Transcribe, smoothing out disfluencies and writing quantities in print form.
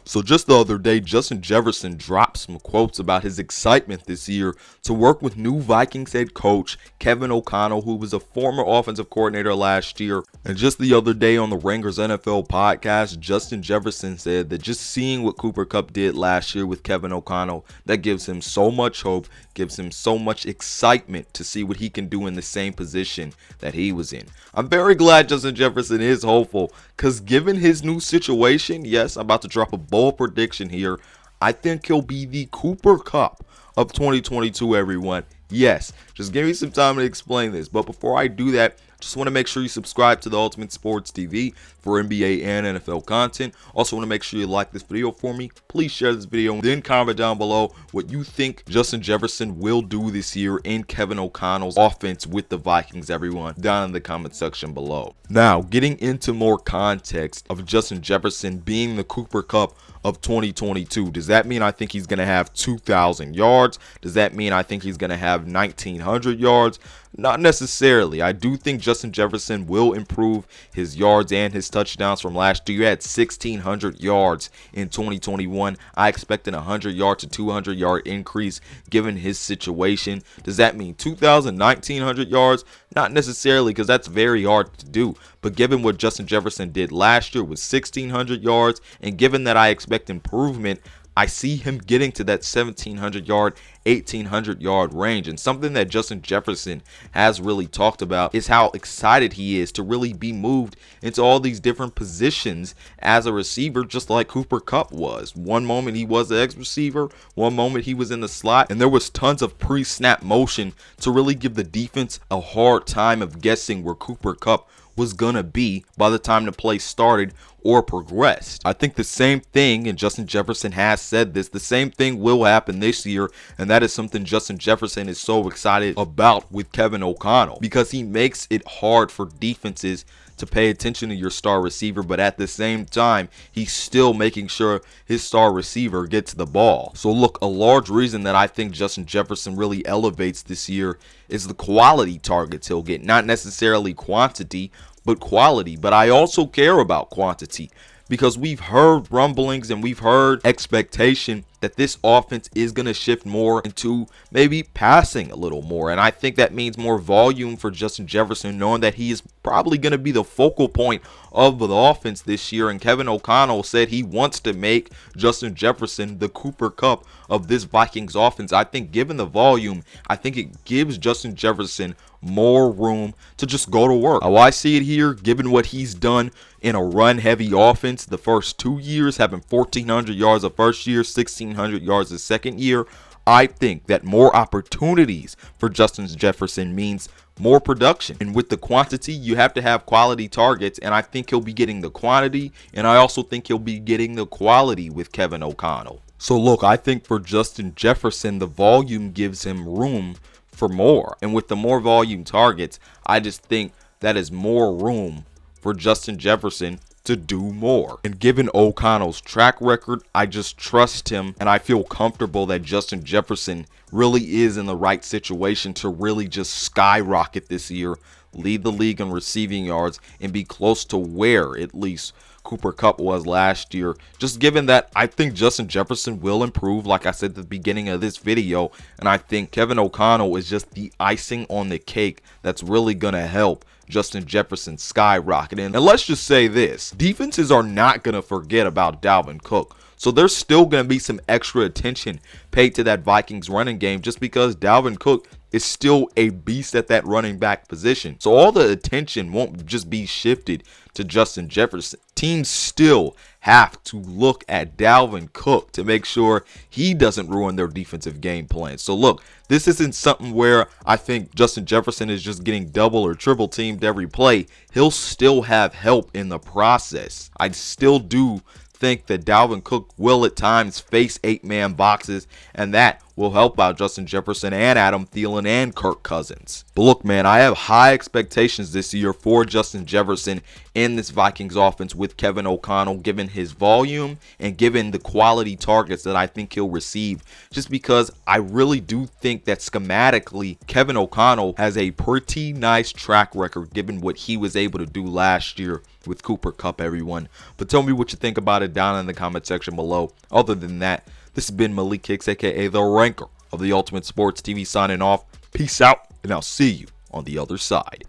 So just the other day, Justin Jefferson dropped some quotes about his excitement this year to work with new Vikings head coach Kevin O'Connell, who was a former offensive coordinator last year. And just the other day on the Ringers NFL podcast, Justin Jefferson said that just seeing what Cooper Kupp did last year with Kevin O'Connell, that gives him so much hope, gives him so much excitement to see what he can do in the same position that he was in. I'm very glad Justin Jefferson is hopeful, because given his new situation, yes, I'm about to drop a bold prediction here. I think he'll be the Cooper Kupp of 2022, everyone. Yes, just give me some time to explain this. But before I do that, just want to make sure you subscribe to the Ultimate Sports TV for NBA and NFL content. Also want to make sure you like this video for me. Please share this video and then comment down below what you think Justin Jefferson will do this year in Kevin O'Connell's offense with the Vikings, everyone, down in the comment section below. Now, getting into more context of Justin Jefferson being the Cooper Kupp of 2022. Does that mean I think he's going to have 2,000 yards? Does that mean I think he's going to have 1,900 yards? Not necessarily. I do think Justin Jefferson will improve his yards and his touchdowns from last year. He had 1,600 yards in 2021. I expect an 100 yard to 200 yard increase given his situation. Does that mean 2,000, 1,900 yards? Not necessarily, because that's very hard to do. But given what Justin Jefferson did last year with 1,600 yards, and given that I expect improvement, I see him getting to that 1,700 yard, 1,800 yard range. And something that Justin Jefferson has really talked about is how excited he is to really be moved into all these different positions as a receiver, just like Cooper Kupp was. One moment he was the X receiver, one moment he was in the slot, and there was tons of pre-snap motion to really give the defense a hard time of guessing where Cooper Kupp was gonna be by the time the play started or progressed. I think the same thing, and Justin Jefferson has said this, the same thing will happen this year, and that is something Justin Jefferson is so excited about with Kevin O'Connell, because he makes it hard for defenses to pay attention to your star receiver, but at the same time, he's still making sure his star receiver gets the ball. So look, a large reason that I think Justin Jefferson really elevates this year is the quality targets he'll get, not necessarily quantity, but quality. But I also care about quantity, because we've heard rumblings and we've heard expectation that this offense is going to shift more into maybe passing a little more. And I think that means more volume for Justin Jefferson, knowing that he is probably going to be the focal point of the offense this year. And Kevin O'Connell said he wants to make Justin Jefferson the Cooper Kupp of this Vikings offense. I think given the volume, I think it gives Justin Jefferson more room to just go to work. How I see it here, given what he's done in a run-heavy offense the first 2 years, having 1,400 yards the first year, 1,600 yards the second year, I think that more opportunities for Justin Jefferson means more production. And with the quantity, you have to have quality targets, and I think he'll be getting the quantity, and I also think he'll be getting the quality with Kevin O'Connell. So look, I think for Justin Jefferson, the volume gives him room for more. And with the more volume targets, I just think that is more room for Justin Jefferson to do more. And given O'Connell's track record, I just trust him, and I feel comfortable that Justin Jefferson really is in the right situation to really just skyrocket this year, lead the league in receiving yards, and be close to where at least Cooper Kupp was last year. Just given that I think Justin Jefferson will improve, like I said at the beginning of this video, and I think Kevin O'Connell is just the icing on the cake that's really going to help Justin Jefferson skyrocket. And let's just say this, defenses are not going to forget about Dalvin Cook. So there's still going to be some extra attention paid to that Vikings running game, just because Dalvin Cook is still a beast at that running back position. So all the attention won't just be shifted to Justin Jefferson. Teams still have to look at Dalvin Cook to make sure he doesn't ruin their defensive game plan. So look, this isn't something where I think Justin Jefferson is just getting double or triple teamed every play. He'll still have help in the process. I still do think that Dalvin Cook will at times face 8-man boxes, and that will help out Justin Jefferson and Adam Thielen and Kirk Cousins. But look, man, I have high expectations this year for Justin Jefferson in this Vikings offense with Kevin O'Connell, given his volume and given the quality targets that I think he'll receive, just because I really do think that schematically Kevin O'Connell has a pretty nice track record given what he was able to do last year with Cooper Kupp, everyone. But tell me what you think about it down in the comment section below. Other than that, this has been Malik Hicks, aka The Ranker of the Ultimate Sports TV, signing off. Peace out, and I'll see you on the other side.